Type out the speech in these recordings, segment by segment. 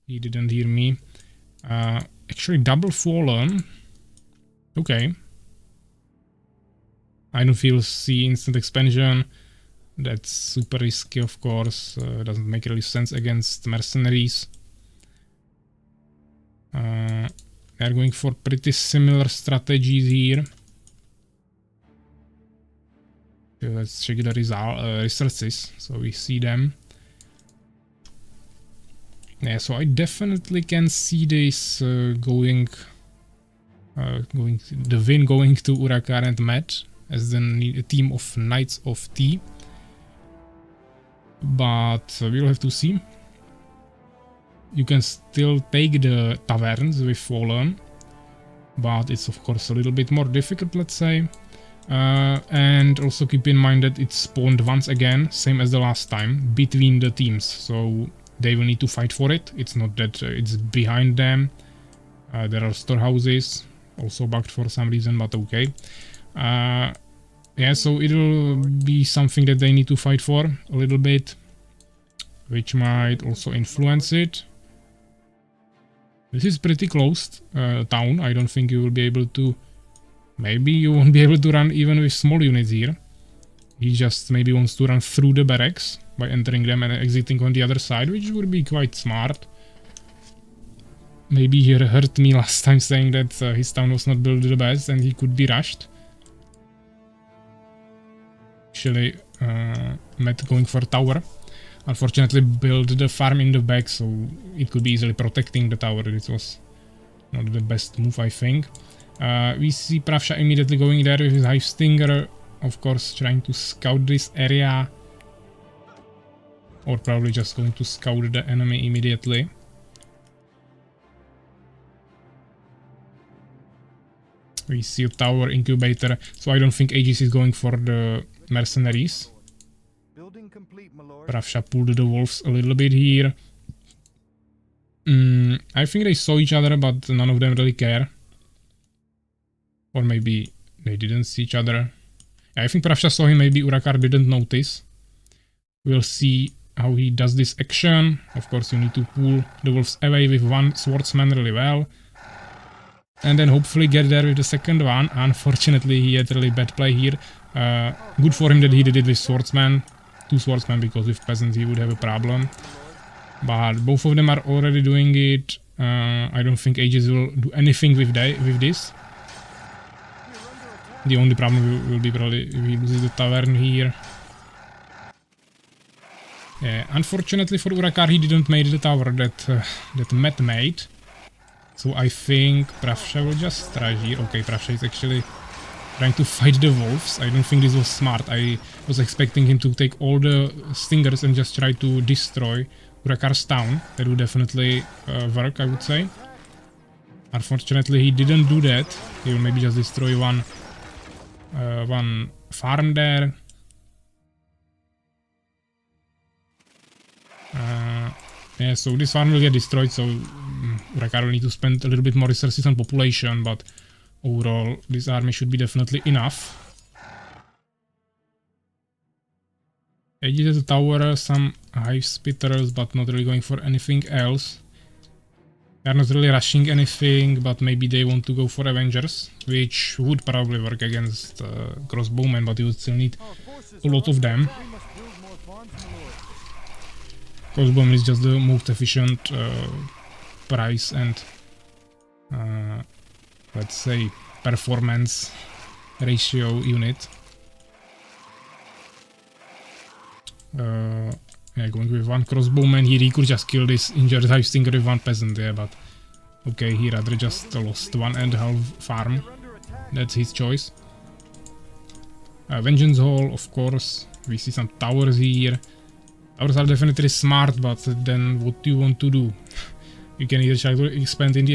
He didn't hear me. Actually, double fallen. Okay. I don't feel see instant expansion. That's super risky, of course. Doesn't make really sense against mercenaries. They're going for pretty similar strategies here. Okay, let's check the resources, so we see them. Yeah, so I definitely can see this the win going to Urakaar and Matt as a team of Knights of T. But we'll have to see. You can still take the taverns with Fallen, but it's of course a little bit more difficult, let's say. And also keep in mind that it spawned once again, same as the last time, between the teams. So they will need to fight for it. It's not that it's behind them. There are storehouses, also bugged for some reason, but okay. Yeah, so it will be something that they need to fight for a little bit, which might also influence it. This is pretty close town. I don't think you will be able to... Maybe you won't be able to run even with small units here. He just maybe wants to run through the barracks by entering them and exiting on the other side, which would be quite smart. Maybe he heard me last time saying that his town was not built the best and he could be rushed. Actually, Matt going for tower. Unfortunately, built the farm in the back, so it could be easily protecting the tower. This was not the best move, I think. We see Prawsha immediately going there with his Hive Stinger, of course, trying to scout this area. Or probably just going to scout the enemy immediately. We see a tower incubator, so I don't think Aegis is going for the mercenaries. Prawsha pulled the wolves a little bit here. I think they saw each other, but none of them really care. Or maybe they didn't see each other. Yeah, I think Prawsha saw him, maybe Urakaar didn't notice. We'll see how he does this action. Of course, you need to pull the wolves away with one swordsman really well. And then hopefully get there with the second one. Unfortunately, he had really bad play here. Good for him that he did it with swordsman. Two swordsmen, because with peasants he would have a problem. But both of them are already doing it. I don't think Aegis will do anything with this. The only problem will be probably if he loses the tavern here. Unfortunately for Urakaar, he didn't make the tower that Matt made. So I think Prawsha will just try here. Okay, Prawsha is actually trying to fight the wolves. I don't think this was smart. I was expecting him to take all the stingers and just try to destroy Urakaar's town. That would definitely work, I would say. Unfortunately, he didn't do that. He will maybe just destroy one farm there. Yeah, so this farm will get destroyed, so Urakaar will need to spend a little bit more resources on population, but overall this army should be definitely enough. Aegis has a tower, some hive spitters, but not really going for anything else. They are not really rushing anything, but maybe they want to go for Avengers, which would probably work against crossbowmen, but you would still need a lot of them. Crossbowman is just the most efficient price and let's say performance ratio unit. Yeah, going with one crossbowman here, he could just kill this injured Hive Stinger with one peasant there, but okay, he rather just lost 1.5 farm. That's his choice. Vengeance Hall, of course. We see some towers here. Towers are definitely smart, but then what do you want to do? You can either try to expand in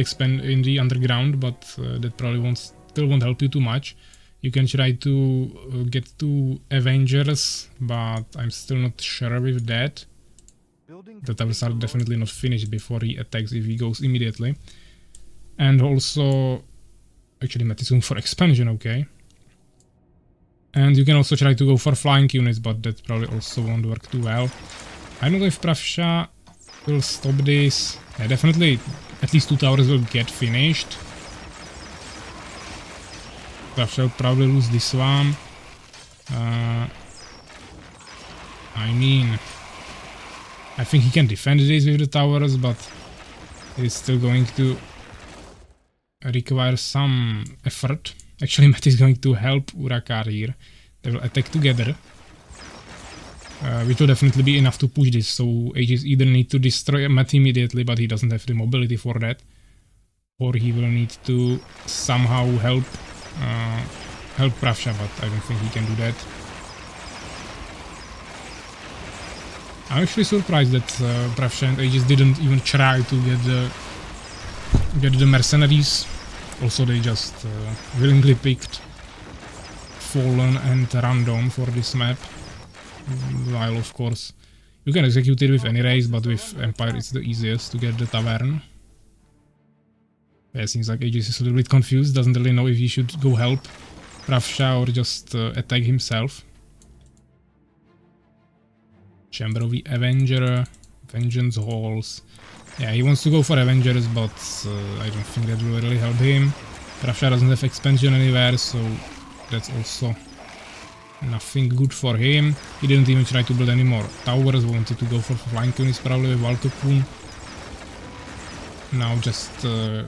the underground, but that probably still won't help you too much. You can try to get to Avengers, but I'm still not sure with that. The towers are definitely not finished before he attacks if he goes immediately. And also, actually Matt is going for expansion, okay. And you can also try to go for flying units, but that probably also won't work too well. I don't know if Prawsha will stop this. Yeah, definitely at least 2 towers will get finished. Prawsha will probably lose this one. I mean, I think he can defend this with the towers, but it's still going to require some effort. Actually, Matt is going to help Urakaar here. They will attack together. Which will definitely be enough to push this, so Aegis either need to destroy Matt immediately, but he doesn't have the mobility for that, or he will need to somehow help Prawsha, but I don't think he can do that. I'm actually surprised that Prawsha and Aegis didn't even try to get the mercenaries. Also, they just willingly picked Fallen and Random for this map. While of course you can execute it with any race, but with Empire it's the easiest to get the tavern. Yeah, seems like Aegis is a little bit confused, doesn't really know if he should go help Prawsha or just attack himself. Chamber of the Avenger, Vengeance Halls. Yeah, he wants to go for Avengers, but I don't think that will really help him. Prawsha doesn't have expansion anywhere, so that's also nothing good for him. He didn't even try to build any more towers, wanted to go for flank units probably with Valkopun. Now just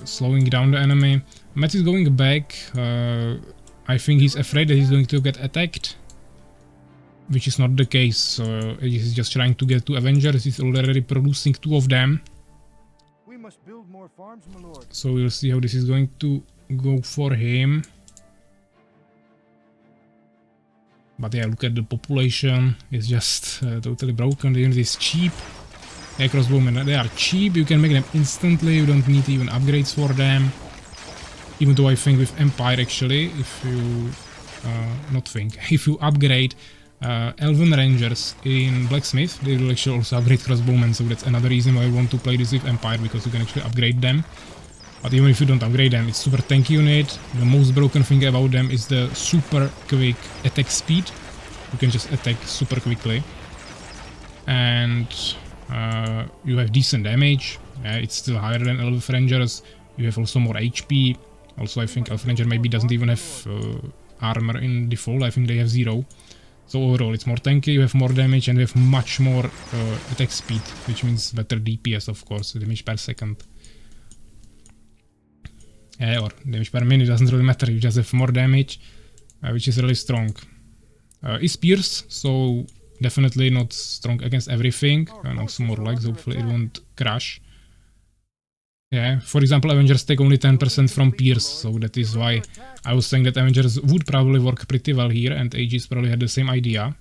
slowing down the enemy. Matt is going back. I think he's afraid that he's going to get attacked, which is not the case. He's just trying to get 2 Avengers. He's already producing 2 of them. We must build more farms, my lord. So we'll see how this is going to go for him. But yeah, look at the population, it's just totally broken. The unit is cheap. Yeah, crossbowmen, they are cheap, you can make them instantly, you don't need even upgrades for them. Even though I think with Empire actually, if you... if you upgrade Elven Rangers in Blacksmith, they will actually also upgrade crossbowmen, so that's another reason why I want to play this with Empire, because you can actually upgrade them. But even if you don't upgrade them, it's super tanky unit. The most broken thing about them is the super quick attack speed. You can just attack super quickly. And you have decent damage. It's still higher than Elf Rangers. You have also more HP. Also, I think Elf Ranger maybe doesn't even have armor in default. I think they have 0. So overall, it's more tanky, you have more damage, and you have much more attack speed, which means better DPS, of course, damage per second. Or damage per minute, doesn't really matter, you just have more damage, which is really strong. It's Pierce, so definitely not strong against everything, and also more legs, hopefully it won't crash. Yeah, for example, Avengers take only 10% from Pierce, so that is why I was saying that Avengers would probably work pretty well here, and Aegis probably had the same idea.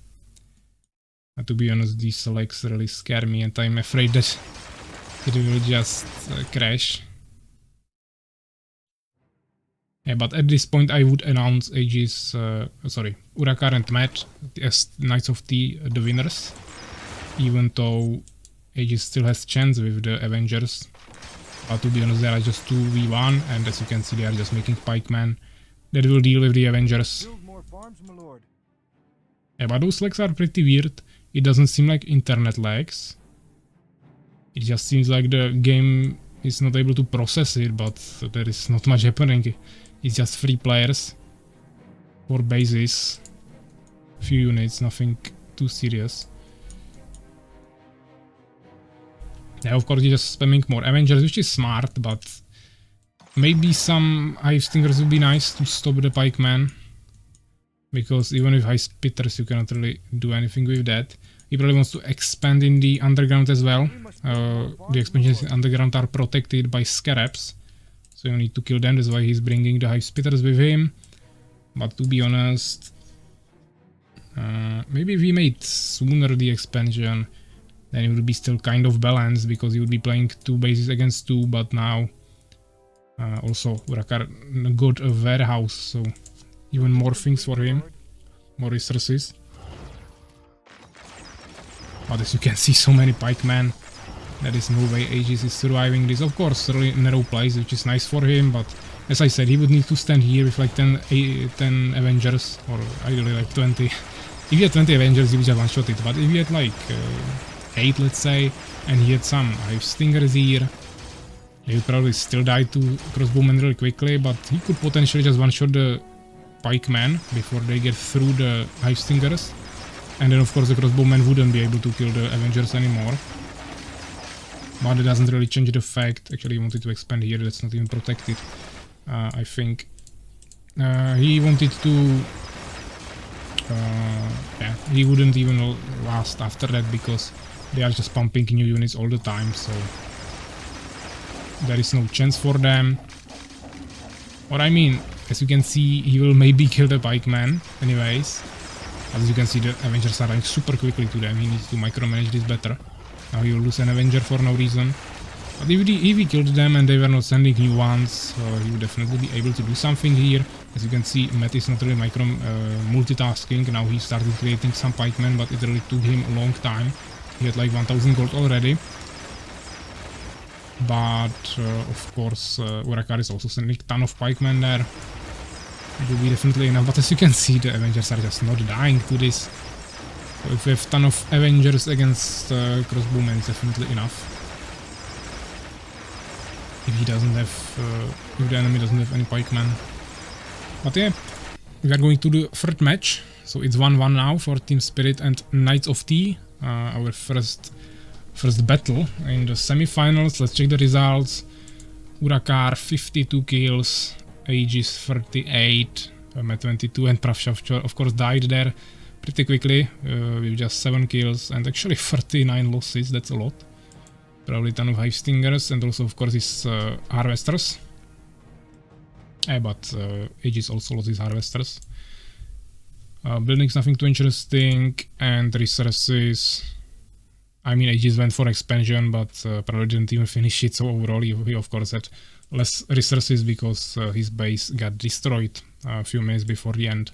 To be honest, these legs really scare me, and I'm afraid that it will just crash. Yeah, but at this point I would announce Aegis, Urakaar and Matt as Knights of the winners. Even though Aegis still has chance with the Avengers. But to be honest, they are just 2v1, and as you can see, they are just making pikemen that will deal with the Avengers. Yeah, but those legs are pretty weird. It doesn't seem like internet lags. It just seems like the game is not able to process it, but there is not much happening. It's just 3 players, 4 bases, few units, nothing too serious. Yeah, of course, you're just spamming more Avengers, which is smart, but maybe some Hive Stingers would be nice to stop the pikemen. Because even with Hive Spitters, you cannot really do anything with that. He probably wants to expand in the underground as well. The expansions in underground are protected by scarabs. So you need to kill them, that's why he's bringing the Hive Spitters with him. But to be honest, maybe if we made sooner the expansion, then it would be still kind of balanced, because he would be playing 2 bases against 2, but now also Urakaar got a warehouse, so even more things for him, more resources. But as you can see, so many pikemen, there is no way Aegis is surviving this. Of course, really narrow place, which is nice for him, but as I said, he would need to stand here with like 10 Avengers, or ideally like 20. If he had 20 Avengers, he would just one-shot it, but if he had like 8, let's say, and he had some Hive Stingers here, He would probably still die to crossbowmen really quickly, but he could potentially just one-shot the pikemen before they get through the hive stingers. And then of course the crossbowmen wouldn't be able to kill the Avengers anymore. But it doesn't really change the fact. Actually he wanted to expand here, that's not even protected. I think. He wanted to... yeah, he wouldn't even last after that because they are just pumping new units all the time, so there is no chance for them. Or I mean, as you can see, he will maybe kill the pikeman anyways. As you can see, the Avengers are running super quickly to them. He needs to micromanage this better. Now he will lose an Avenger for no reason. But if he killed them and they were not sending new ones, he would definitely be able to do something here. As you can see, Matt is not really multitasking. Now he started creating some pikemen, but it really took him a long time. He had like 1000 gold already. But of course, Urakaar is also sending a ton of pikemen there. It will be definitely enough, but as you can see, the Avengers are just not dying to this. So if we have a ton of Avengers against crossbowmen, it's definitely enough. If he doesn't have, if the enemy doesn't have any pikemen. But yeah, we are going to the third match. So it's 1-1 now for Team Spirit and Knights of T. Our first battle in the semi-finals. Let's check the results. Urakaar 52 kills, Aegis 38, at 22, and Prawsha of course died there pretty quickly with just 7 kills and actually 39 losses. That's a lot. Probably a ton of hive stingers and also of course his harvesters. But Aegis also lost his harvesters. Buildings nothing too interesting, and resources. I mean, Aegis went for expansion, but probably didn't even finish it, so overall he of course had less resources because his base got destroyed a few minutes before the end.